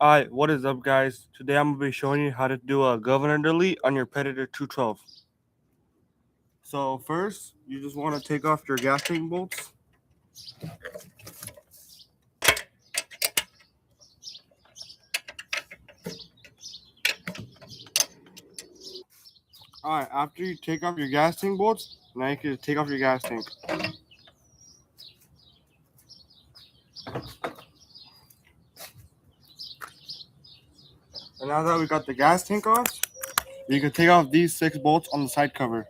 Alright, what is up guys? Today I'm going to be showing you how to do a governor delete on your Predator 212. So first, you just want to take off your gas tank bolts. Alright, after you take off your gas tank bolts, now you can take off your gas tank. And now that we got the gas tank off, you can take off these 6 bolts on the side cover.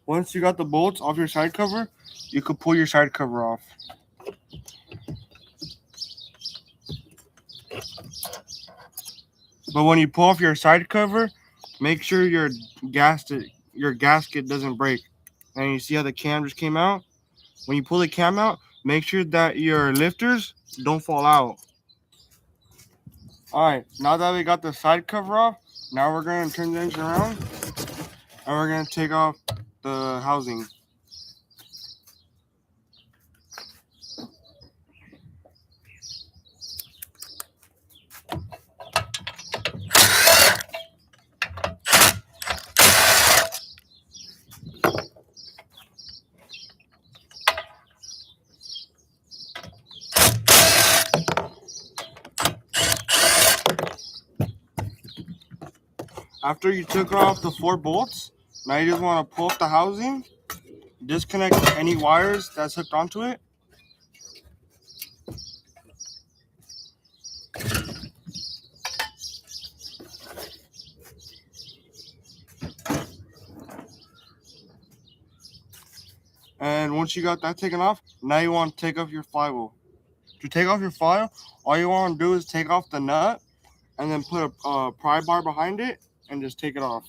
Once you got the bolts off your side cover, you can pull your side cover off. But when you pull off your side cover, make sure your gasket doesn't break. And you see how the cam just came out? When you pull the cam out, make sure that your lifters don't fall out. Alright, now that we got the side cover off, now we're going to turn the engine around and we're going to take off the housing. After you took off the 4 bolts, now you just want to pull up the housing, disconnect any wires that's hooked onto it. And once you got that taken off, now you want to take off your flywheel. To take off your flywheel, all you want to do is take off the nut and then put a pry bar behind it and just take it off.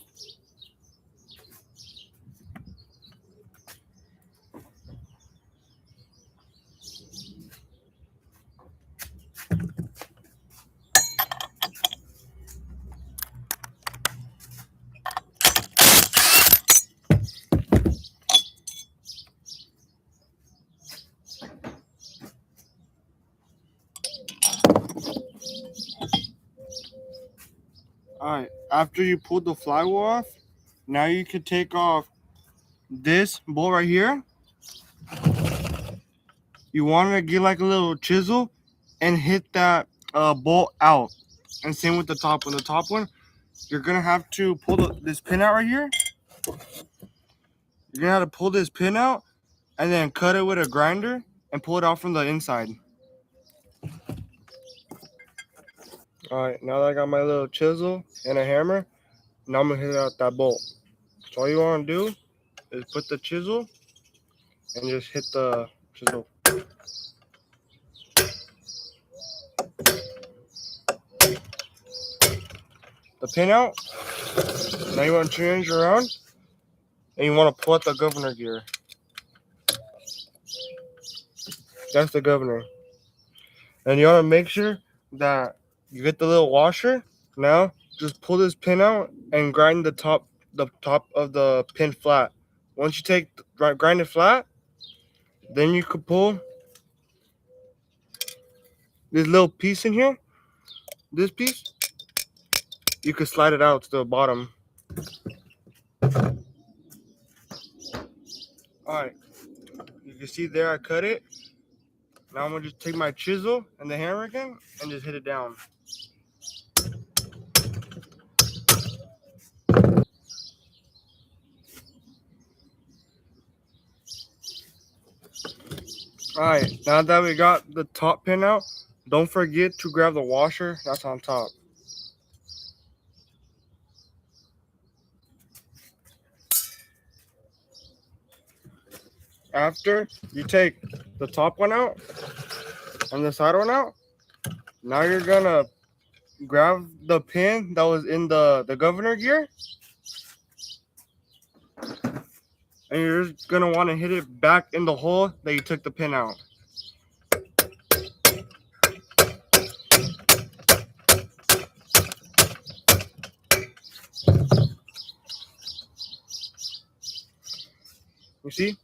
Alright, after you pull the flywheel off, now you can take off this bolt right here. You want to get like a little chisel and hit that bolt out. And same with the top one. The top one, you're going to have to pull this pin out right here. You're going to have to pull this pin out and then cut it with a grinder and pull it out from the inside. Alright, now that I got my little chisel and a hammer, now I'm going to hit out that bolt. So all you want to do is put the chisel and just hit the chisel. The pin out. Now you want to change around and you want to pull out the governor gear. That's the governor. And you want to make sure that you get the little washer. Now just pull this pin out and grind the top of the pin flat. Once you grind it flat, then you could pull this little piece in here. This piece, you could slide it out to the bottom. Alright, you can see there I cut it. Now I'm going to just take my chisel and the hammer again and just hit it down. Alright, now that we got the top pin out, don't forget to grab the washer that's on top. After you take the top one out and the side one out, now you're gonna grab the pin that was in the governor gear and you're just gonna want to hit it back in the hole that you took the pin out. You see?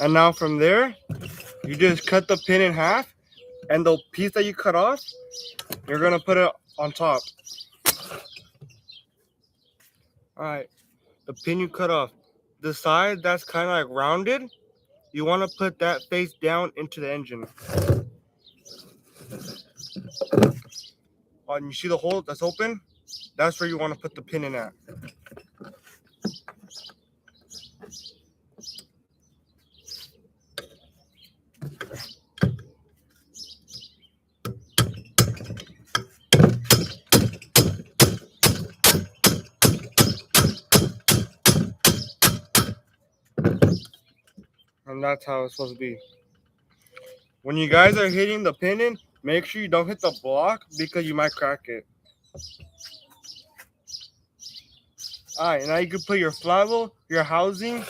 And now from there, you just cut the pin in half, and the piece that you cut off, you're gonna put it on top. All right, the pin you cut off, the side that's kind of like rounded, you want to put that face down into the engine. And you see the hole that's open? That's where you want to put the pin in at. And that's how it's supposed to be. When you guys are hitting the pin in, make sure you don't hit the block because you might crack it. Alright, now you can put your flywheel, your housing,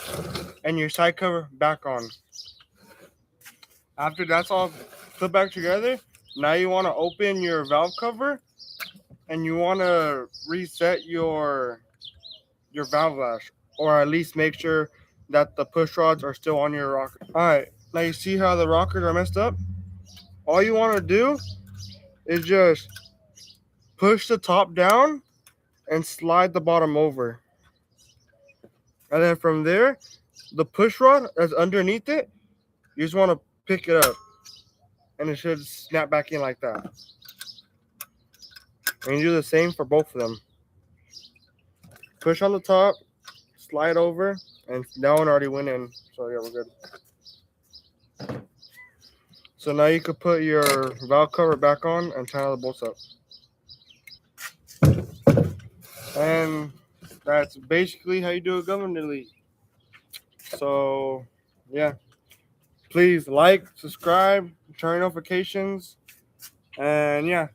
and your side cover back on. After that's all put back together, now you want to open your valve cover and you want to reset your valve lash, or at least make sure that the push rods are still on your rocker. Alright, now you see how the rockers are messed up? All you want to do is just push the top down and slide the bottom over. And then from there, the push rod that's underneath it, you just want to pick it up. And it should snap back in like that. And you do the same for both of them. Push on the top, slide over, and that one already went in. So yeah, we're good. So now you could put your valve cover back on and tighten the bolts up. And that's basically how you do a governor delete. So yeah, please like, subscribe, turn notifications, and yeah,